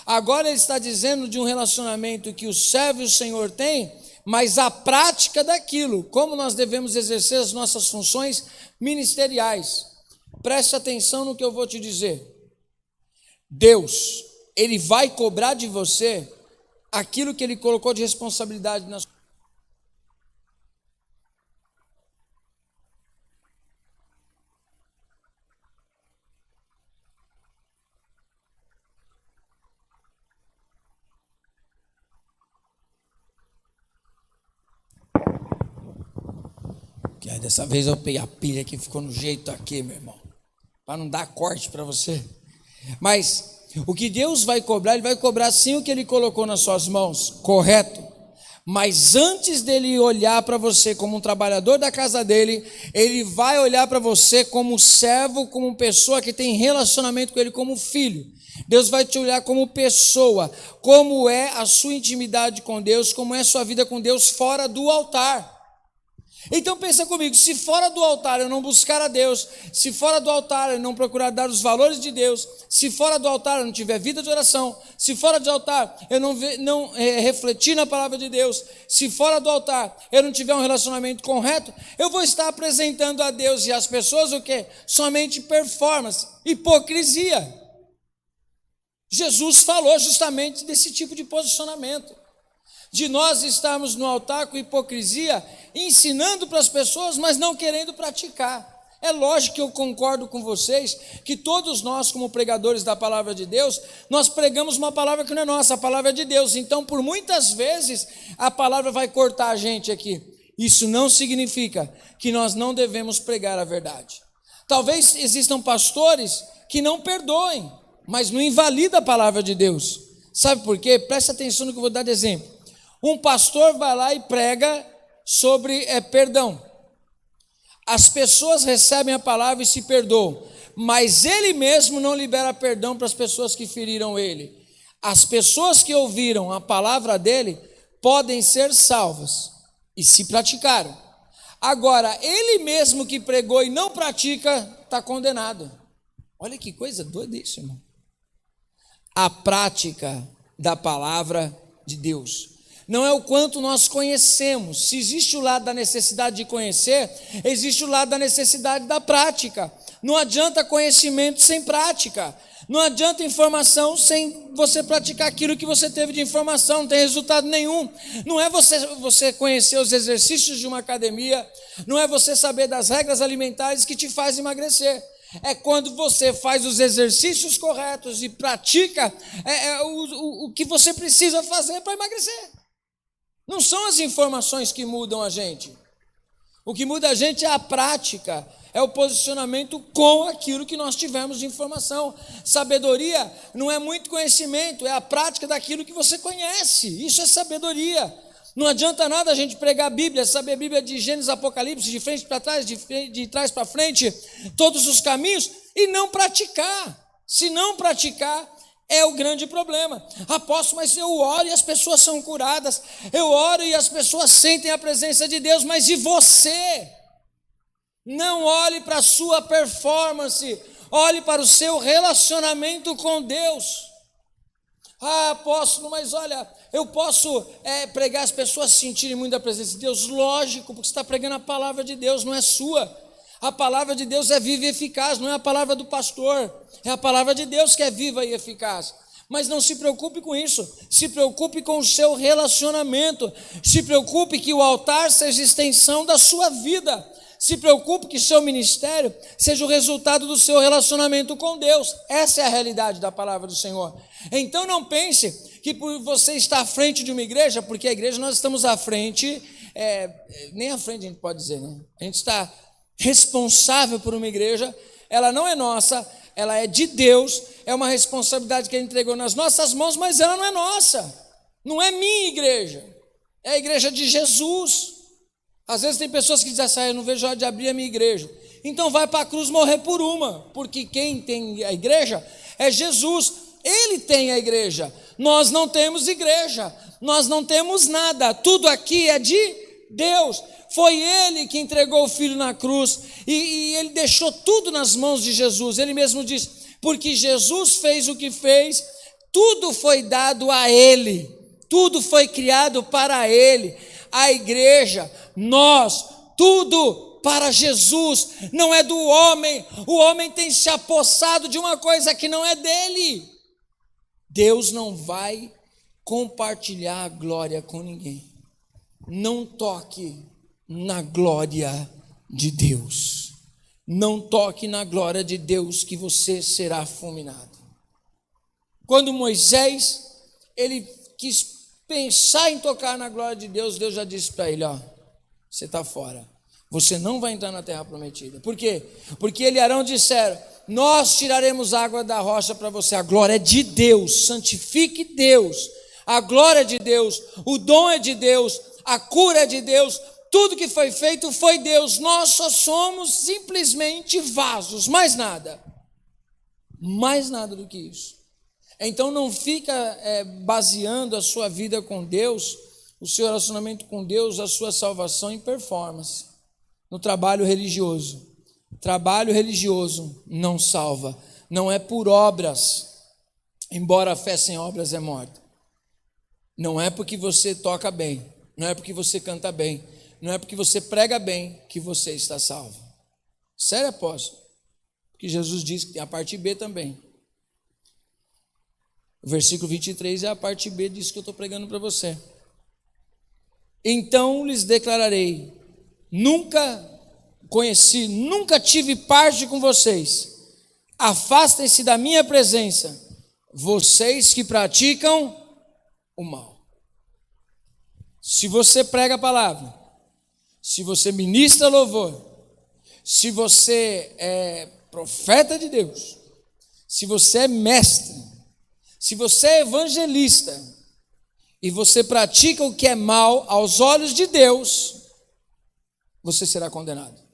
Agora ele está dizendo de um relacionamento que o servo e o senhor têm, mas a prática daquilo, como nós devemos exercer as nossas funções ministeriais. Preste atenção no que eu vou te dizer. Deus, ele vai cobrar de você aquilo que ele colocou de responsabilidade na sua. Dessa vez eu peguei a pilha que ficou no jeito aqui, meu irmão, para não dar corte para você. Mas o que Deus vai cobrar, ele vai cobrar sim o que ele colocou nas suas mãos, correto. Mas antes dele olhar para você como um trabalhador da casa dele, ele vai olhar para você como servo, como pessoa que tem relacionamento com ele, como filho. Deus vai te olhar como pessoa, como é a sua intimidade com Deus, como é a sua vida com Deus fora do altar. Então pensa comigo, se fora do altar eu não buscar a Deus, se fora do altar eu não procurar dar os valores de Deus, se fora do altar eu não tiver vida de oração, se fora do altar eu não refletir na palavra de Deus, se fora do altar eu não tiver um relacionamento correto, eu vou estar apresentando a Deus e às pessoas o quê? Somente performance, hipocrisia. Jesus falou justamente desse tipo de posicionamento. De nós estarmos no altar com hipocrisia, ensinando para as pessoas, mas não querendo praticar. É lógico que eu concordo com vocês, que todos nós, como pregadores da palavra de Deus, nós pregamos uma palavra que não é nossa, a palavra é de Deus. Então, por muitas vezes, a palavra vai cortar a gente aqui. Isso não significa que nós não devemos pregar a verdade. Talvez existam pastores que não perdoem, mas não invalida a palavra de Deus. Sabe por quê? Preste atenção no que eu vou dar de exemplo. Um pastor vai lá e prega sobre perdão. As pessoas recebem a palavra e se perdoam, mas ele mesmo não libera perdão para as pessoas que feriram ele. As pessoas que ouviram a palavra dele podem ser salvas e se praticaram. Agora, ele mesmo que pregou e não pratica, está condenado. Olha que coisa doida isso, irmão. A prática da palavra de Deus. Não é o quanto nós conhecemos. Se existe o lado da necessidade de conhecer, existe o lado da necessidade da prática. Não adianta conhecimento sem prática. Não adianta informação sem você praticar aquilo que você teve de informação. Não tem resultado nenhum. Não é você conhecer os exercícios de uma academia. Não é você saber das regras alimentares que te faz emagrecer. É quando você faz os exercícios corretos e pratica o que você precisa fazer para emagrecer. Não são as informações que mudam a gente. O que muda a gente é a prática, é o posicionamento com aquilo que nós tivemos de informação. Sabedoria não é muito conhecimento, é a prática daquilo que você conhece. Isso é sabedoria. Não adianta nada a gente pregar a Bíblia, saber a Bíblia de Gênesis, Apocalipse, de frente para trás, de trás para frente, todos os caminhos, e não praticar. Se não praticar, é o grande problema. Apóstolo, mas eu oro e as pessoas são curadas. Eu oro e as pessoas sentem a presença de Deus. Mas e você? Não olhe para a sua performance. Olhe para o seu relacionamento com Deus. Ah, apóstolo, mas olha, eu posso pregar as pessoas sentirem muito a presença de Deus? Lógico, porque você está pregando a palavra de Deus, não é sua. A palavra de Deus é viva e eficaz, não é a palavra do pastor, é a palavra de Deus que é viva e eficaz. Mas não se preocupe com isso, se preocupe com o seu relacionamento, se preocupe que o altar seja extensão da sua vida, se preocupe que seu ministério seja o resultado do seu relacionamento com Deus. Essa é a realidade da palavra do Senhor. Então não pense que por você estar à frente de uma igreja, porque a igreja nós estamos à frente, nem à frente a gente pode dizer, né? A gente está responsável por uma igreja, ela não é nossa, ela é de Deus, é uma responsabilidade que Ele entregou nas nossas mãos, mas ela não é nossa, não é minha igreja, é a igreja de Jesus. Às vezes tem pessoas que dizem assim, eu não vejo a hora de abrir a minha igreja. Então vai para a cruz morrer por uma, porque quem tem a igreja é Jesus, Ele tem a igreja, nós não temos igreja, nós não temos nada, tudo aqui é de Deus. Foi Ele que entregou o Filho na cruz e Ele deixou tudo nas mãos de Jesus. Ele mesmo diz, porque Jesus fez o que fez, tudo foi dado a Ele, tudo foi criado para Ele, a igreja, nós, tudo para Jesus, não é do homem. O homem tem se apossado de uma coisa que não é dele. Deus não vai compartilhar a glória com ninguém. Não toque na glória de Deus. Não toque na glória de Deus que você será fulminado. Quando Moisés, ele quis pensar em tocar na glória de Deus, Deus já disse para ele, você está fora. Você não vai entrar na terra prometida. Por quê? Porque ele e Arão disseram, nós tiraremos água da rocha para você. A glória é de Deus, santifique Deus. A glória é de Deus, o dom é de Deus, a cura é de Deus, tudo que foi feito foi Deus, nós só somos simplesmente vasos, mais nada do que isso. Então não fica baseando a sua vida com Deus, o seu relacionamento com Deus, a sua salvação em performance, no trabalho religioso. Trabalho religioso não salva, não é por obras, embora a fé sem obras é morta. Não é porque você toca bem, não é porque você canta bem, não é porque você prega bem que você está salvo. Sério, apóstolo? Porque Jesus diz que tem a parte B também. O versículo 23 é a parte B disso que eu estou pregando para você. Então lhes declararei, nunca conheci, nunca tive parte com vocês. Afastem-se da minha presença, vocês que praticam o mal. Se você prega a palavra, se você ministra louvor, se você é profeta de Deus, se você é mestre, se você é evangelista e você pratica o que é mal aos olhos de Deus, você será condenado.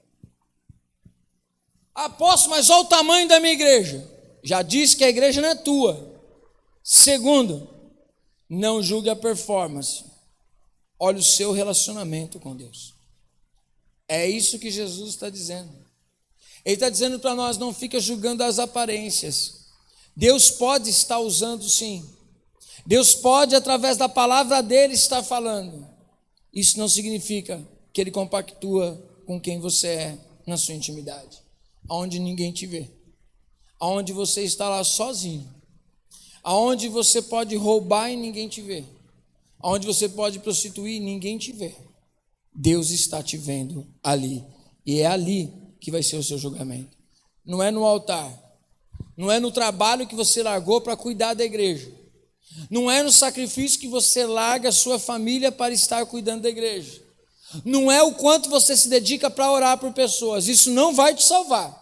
Apóstolo, mas olha o tamanho da minha igreja. Já disse que a igreja não é tua. Segundo, não julgue a performance. Olha o seu relacionamento com Deus. É isso que Jesus está dizendo. Ele está dizendo para nós, não fica julgando as aparências. Deus pode estar usando sim. Deus pode, através da palavra dele, estar falando. Isso não significa que ele compactua com quem você é na sua intimidade. Aonde ninguém te vê. Aonde você está lá sozinho. Aonde você pode roubar e ninguém te vê. Aonde você pode prostituir e ninguém te vê. Deus está te vendo ali. E é ali que vai ser o seu julgamento. Não é no altar. Não é no trabalho que você largou para cuidar da igreja. Não é no sacrifício que você larga a sua família para estar cuidando da igreja. Não é o quanto você se dedica para orar por pessoas. Isso não vai te salvar.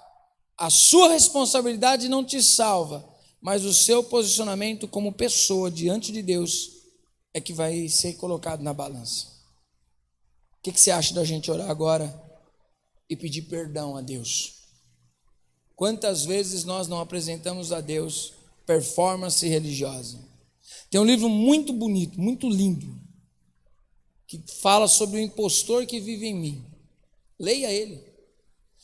A sua responsabilidade não te salva. Mas o seu posicionamento como pessoa diante de Deus é que vai ser colocado na balança. O que você acha da gente orar agora e pedir perdão a Deus? Quantas vezes nós não apresentamos a Deus performance religiosa? Tem um livro muito bonito, muito lindo, que fala sobre o impostor que vive em mim. Leia ele.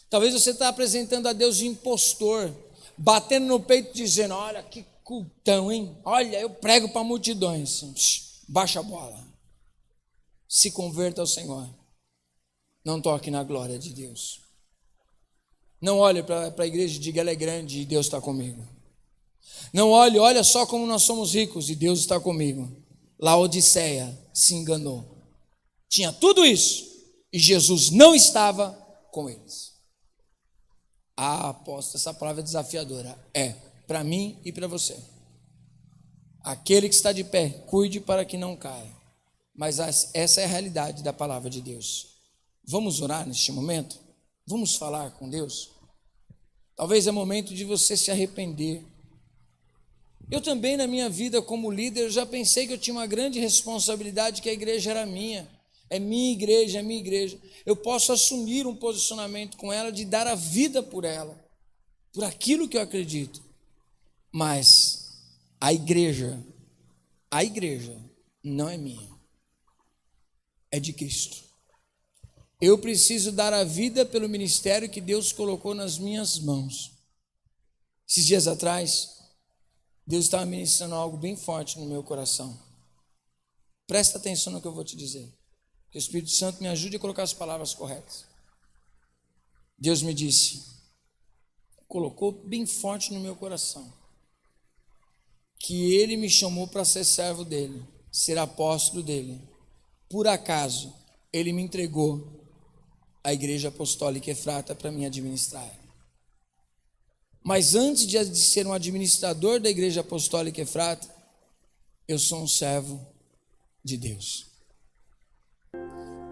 Talvez você está apresentando a Deus de impostor, batendo no peito dizendo, olha que cultão, hein? Olha, eu prego para multidões. Baixa a bola. Se converta ao Senhor. Não toque na glória de Deus. Não olhe para a igreja e diga, ela é grande e Deus está comigo. Não olhe, olha só como nós somos ricos e Deus está comigo. Laodiceia se enganou. Tinha tudo isso e Jesus não estava com eles. Apóstolo, essa palavra é desafiadora. É, para mim e para você. Aquele que está de pé, cuide para que não caia. Mas essa é a realidade da palavra de Deus. Vamos orar neste momento? Vamos falar com Deus? Talvez é momento de você se arrepender. Eu também, na minha vida como líder, eu já pensei que eu tinha uma grande responsabilidade, que a igreja era minha. É minha igreja, é minha igreja. Eu posso assumir um posicionamento com ela de dar a vida por ela, por aquilo que eu acredito. Mas a igreja não é minha, é de Cristo. Eu preciso dar a vida pelo ministério que Deus colocou nas minhas mãos. Esses dias atrás, Deus estava ministrando algo bem forte no meu coração. Presta atenção no que eu vou te dizer. Que o Espírito Santo me ajude a colocar as palavras corretas. Deus me disse, colocou bem forte no meu coração, que Ele me chamou para ser servo dEle, ser apóstolo dEle. Por acaso, Ele me entregou a Igreja Apostólica Efrata para mim administrar. Mas antes de ser um administrador da Igreja Apostólica Efrata, eu sou um servo de Deus.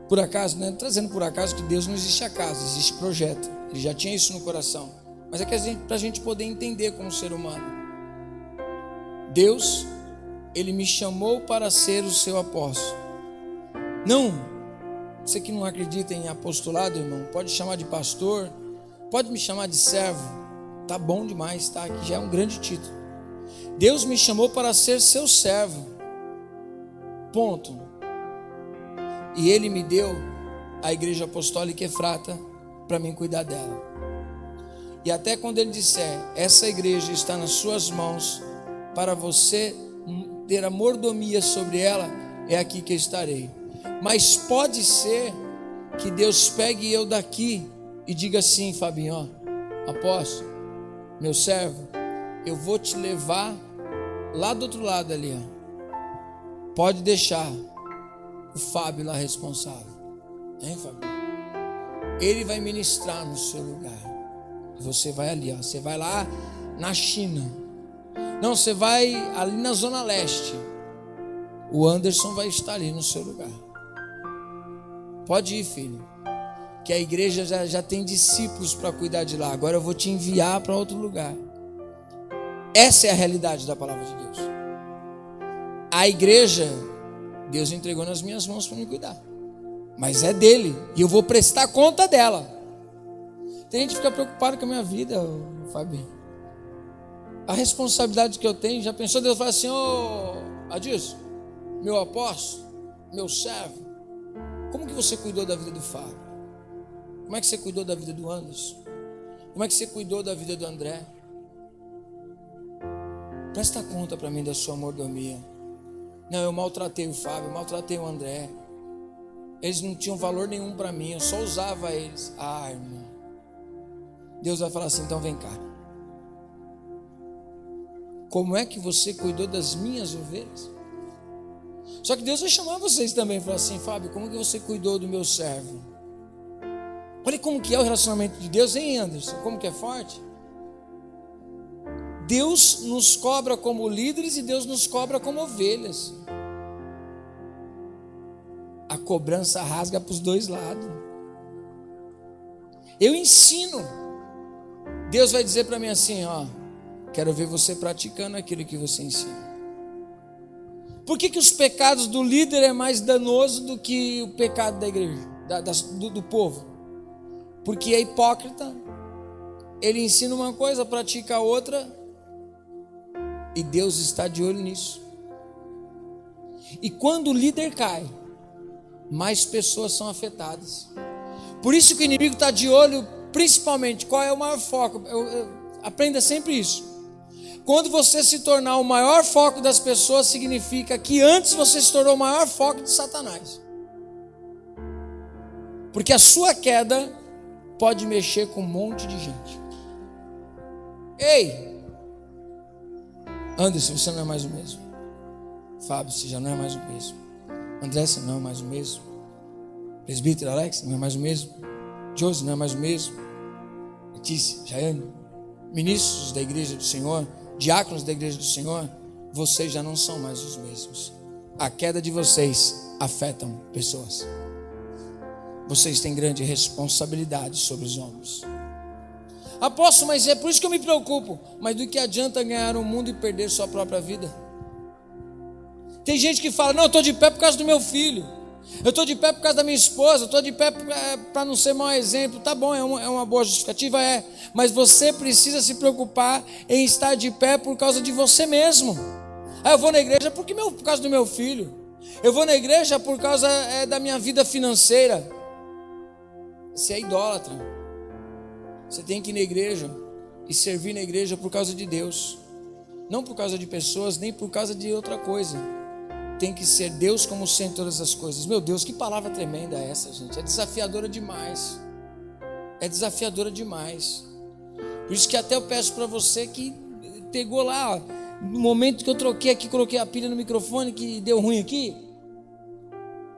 Por acaso, né? Trazendo por acaso que Deus não existe acaso, existe projeto. Ele já tinha isso no coração. Mas é que para a gente poder entender como ser humano. Deus, Ele me chamou para ser o seu apóstolo. Não, você que não acredita em apostolado, irmão, pode chamar de pastor, pode me chamar de servo. Tá bom demais, tá? Aqui já é um grande título. Deus me chamou para ser seu servo. Ponto. E Ele me deu a Igreja Apostólica Efrata para mim cuidar dela. E até quando Ele disser, essa igreja está nas suas mãos, para você ter a mordomia sobre ela, é aqui que eu estarei. Mas pode ser que Deus pegue eu daqui e diga assim, Fabinho, ó, apóstolo, meu servo, eu vou te levar lá do outro lado ali, ó. Pode deixar o Fábio lá responsável, hein, Fábio? Ele vai ministrar no seu lugar. Você vai ali, ó. Você vai lá na China. Não, você vai ali na Zona Leste. O Anderson vai estar ali no seu lugar. Pode ir, filho, que a igreja já tem discípulos para cuidar de lá. Agora eu vou te enviar para outro lugar. Essa é a realidade da palavra de Deus. A igreja, Deus entregou nas minhas mãos para me cuidar, mas é dele, e eu vou prestar conta dela. Tem gente que fica preocupado com a minha vida, Fabinho. A responsabilidade que eu tenho, já pensou? Deus fala assim, ô Adilson, meu apóstolo, meu servo, como que você cuidou da vida do Fábio? Como é que você cuidou da vida do Anderson? Como é que você cuidou da vida do André? Presta conta para mim da sua mordomia. Não, eu maltratei o Fábio, eu maltratei o André. Eles não tinham valor nenhum para mim, eu só usava eles. Ah, irmão. Deus vai falar assim, então vem cá. Como é que você cuidou das minhas ovelhas? Só que Deus vai chamar vocês também e falar assim, Fábio, como que você cuidou do meu servo? Olha como que é o relacionamento de Deus, hein, Anderson? Como que é forte? Deus nos cobra como líderes e Deus nos cobra como ovelhas. A cobrança rasga para os dois lados. Eu ensino. Deus vai dizer para mim assim, ó, quero ver você praticando aquilo que você ensina. Por que os pecados do líder é mais danoso do que o pecado da igreja, do povo? Porque é hipócrita. Ele ensina uma coisa, pratica outra, e Deus está de olho nisso. E quando o líder cai, mais pessoas são afetadas. Por isso que o inimigo está de olho, principalmente, qual é o maior foco? Aprenda sempre isso. Quando você se tornar o maior foco das pessoas, significa que antes você se tornou o maior foco de Satanás. Porque a sua queda pode mexer com um monte de gente. Ei! Anderson, você não é mais o mesmo. Fábio, você já não é mais o mesmo. André, você não é mais o mesmo. Presbítero Alex, não é mais o mesmo. Josi, não é mais o mesmo. Letícia, Jaiane, ministros da igreja do Senhor, diáconos da igreja do Senhor, vocês já não são mais os mesmos. A queda de vocês afeta pessoas. Vocês têm grande responsabilidade sobre os ombros. Apóstolo, mas é por isso que eu me preocupo. Mas do que adianta ganhar o mundo e perder sua própria vida? Tem gente que fala, não, eu estou de pé por causa do meu filho, eu estou de pé por causa da minha esposa, eu estou de pé para não ser mau exemplo. Tá bom, é uma boa justificativa, mas você precisa se preocupar em estar de pé por causa de você mesmo. Eu vou na igreja por causa do meu filho, eu vou na igreja por causa da minha vida financeira. Você é idólatra. Você tem que ir na igreja e servir na igreja por causa de Deus, não por causa de pessoas, nem por causa de outra coisa. Tem que ser Deus como centro de todas as coisas. Meu Deus, que palavra tremenda é essa, gente. É desafiadora demais. É desafiadora demais. Por isso que até eu peço para você que pegou lá, no momento que eu troquei aqui, coloquei a pilha no microfone, que deu ruim aqui.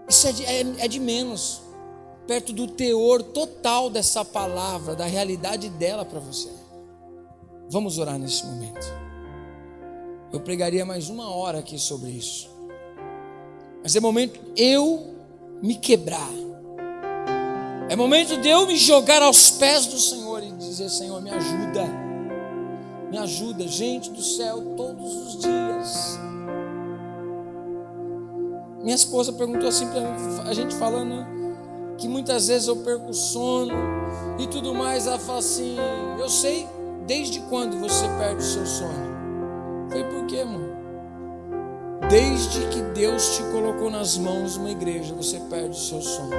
Isso é de menos, perto do teor total dessa palavra, da realidade dela para você. Vamos orar nesse momento. Eu pregaria mais 1 hora aqui sobre isso. Mas é momento de eu me quebrar. É momento de eu me jogar aos pés do Senhor e dizer, Senhor, me ajuda. Me ajuda, gente do céu, todos os dias. Minha esposa perguntou assim para a gente, falando que muitas vezes eu perco o sono e tudo mais. Ela fala assim, eu sei desde quando você perde o seu sono. Eu falei, por quê, amor? Desde que Deus te colocou nas mãos de uma igreja, você perde o seu sono.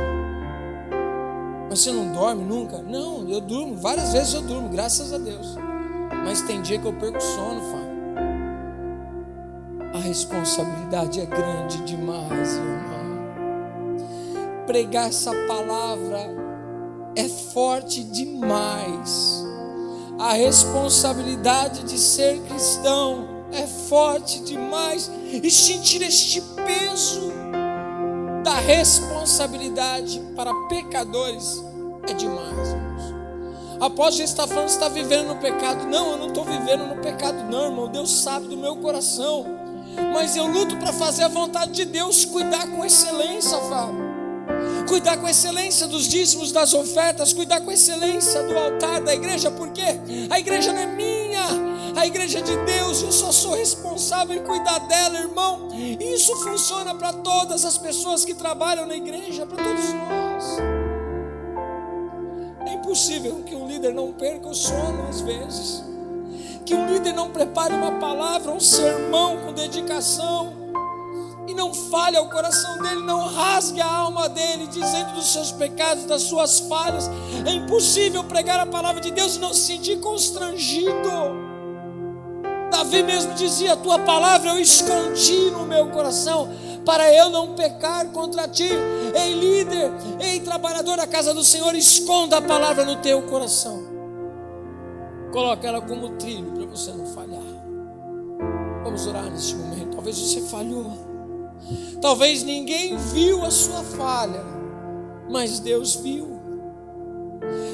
Mas você não dorme nunca? Não, eu durmo, várias vezes eu durmo, graças a Deus. Mas tem dia que eu perco o sono, Fábio. A responsabilidade é grande demais, irmão. Pregar essa palavra é forte demais. A responsabilidade de ser cristão é forte demais, e sentir este peso da responsabilidade para pecadores é demais, irmãos. Apóstolo, está falando que está vivendo no pecado. Não, eu não estou vivendo no pecado não, irmão. Deus sabe do meu coração, mas eu luto para fazer a vontade de Deus, cuidar com excelência, Fábio. Cuidar com excelência dos dízimos, das ofertas, cuidar com excelência do altar da igreja, porque a igreja não é minha, a igreja é de Deus, eu só sou responsável em cuidar dela, irmão. E isso funciona para todas as pessoas que trabalham na igreja, para todos nós. É impossível que um líder não perca o sono às vezes, que um líder não prepare uma palavra, um sermão com dedicação e não falhe ao coração dele, não rasgue a alma dele, dizendo dos seus pecados, das suas falhas. É impossível pregar a palavra de Deus e não se sentir constrangido. Davi mesmo dizia, a tua palavra eu escondi no meu coração, para eu não pecar contra ti. Ei líder, ei trabalhador da casa do Senhor, esconda a palavra no teu coração. Coloca ela como trilho para você não falhar. Vamos orar neste momento. Talvez você falhou. Talvez ninguém viu a sua falha, mas Deus viu.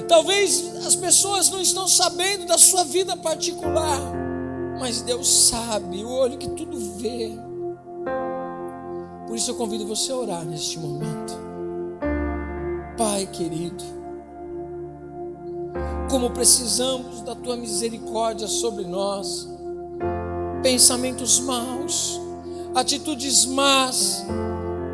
Talvez as pessoas não estão sabendo da sua vida particular, mas Deus sabe, o olho que tudo vê. Por isso eu convido você a orar neste momento. Pai querido, como precisamos da tua misericórdia sobre nós. Pensamentos maus, atitudes más,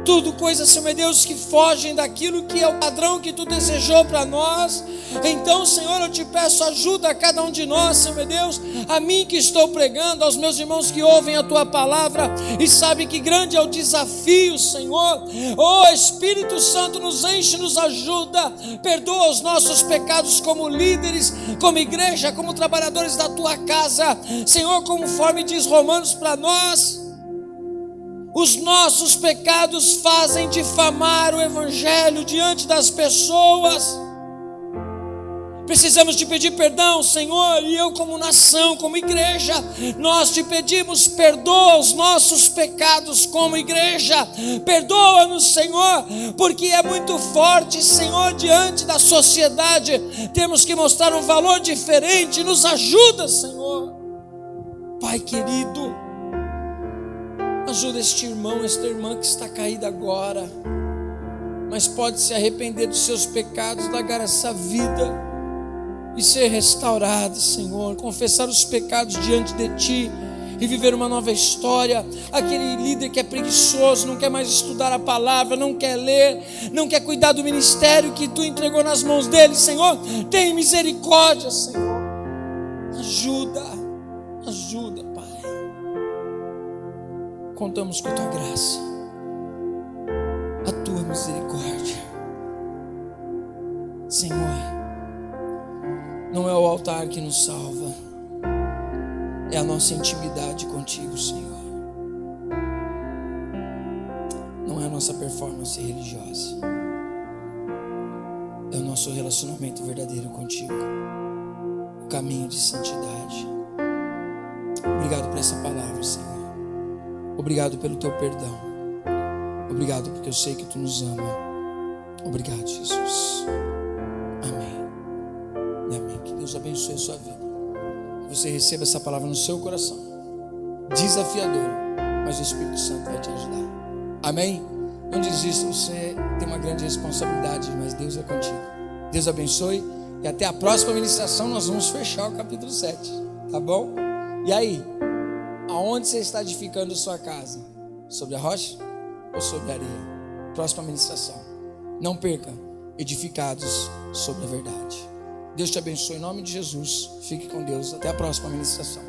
tudo coisas, Senhor meu Deus, que fogem daquilo que é o padrão que tu desejou para nós. Então, Senhor, eu te peço ajuda a cada um de nós, Senhor meu Deus, a mim que estou pregando, aos meus irmãos que ouvem a tua palavra e sabem que grande é o desafio, Senhor. Oh Espírito Santo, nos enche, nos ajuda, perdoa os nossos pecados como líderes, como igreja, como trabalhadores da tua casa, Senhor, conforme diz Romanos para nós. Os nossos pecados fazem difamar o Evangelho diante das pessoas. Precisamos te pedir perdão, Senhor, e eu como nação, como igreja, nós te pedimos, perdoa os nossos pecados como igreja, perdoa-nos, Senhor, porque é muito forte, Senhor, diante da sociedade, temos que mostrar um valor diferente, nos ajuda, Senhor. Pai querido, Ajuda este irmão, esta irmã que está caída agora, mas pode se arrepender dos seus pecados, largar essa vida e ser restaurado, Senhor. Confessar os pecados diante de Ti e viver uma nova história. Aquele líder que é preguiçoso, não quer mais estudar a palavra, não quer ler, não quer cuidar do ministério que Tu entregou nas mãos dele, Senhor, tem misericórdia, Senhor. Ajuda, Pai. Contamos com a Tua graça, a Tua misericórdia, Senhor. Não é o altar que nos salva, é a nossa intimidade contigo, Senhor. Não é a nossa performance religiosa, é o nosso relacionamento verdadeiro contigo, o caminho de santidade. Obrigado por essa palavra, Senhor. Obrigado pelo Teu perdão. Obrigado porque eu sei que Tu nos ama. Obrigado, Jesus. Amém. E amém. Que Deus abençoe a sua vida. Que você receba essa palavra no seu coração. Desafiadora, mas o Espírito Santo vai te ajudar. Amém? Não desista, você tem uma grande responsabilidade, mas Deus é contigo. Deus abençoe e até a próxima ministração nós vamos fechar o capítulo 7. Tá bom? E aí? Aonde você está edificando sua casa? Sobre a rocha ou sobre a areia? Próxima ministração. Não perca, edificados sobre a verdade. Deus te abençoe em nome de Jesus. Fique com Deus. Até a próxima ministração.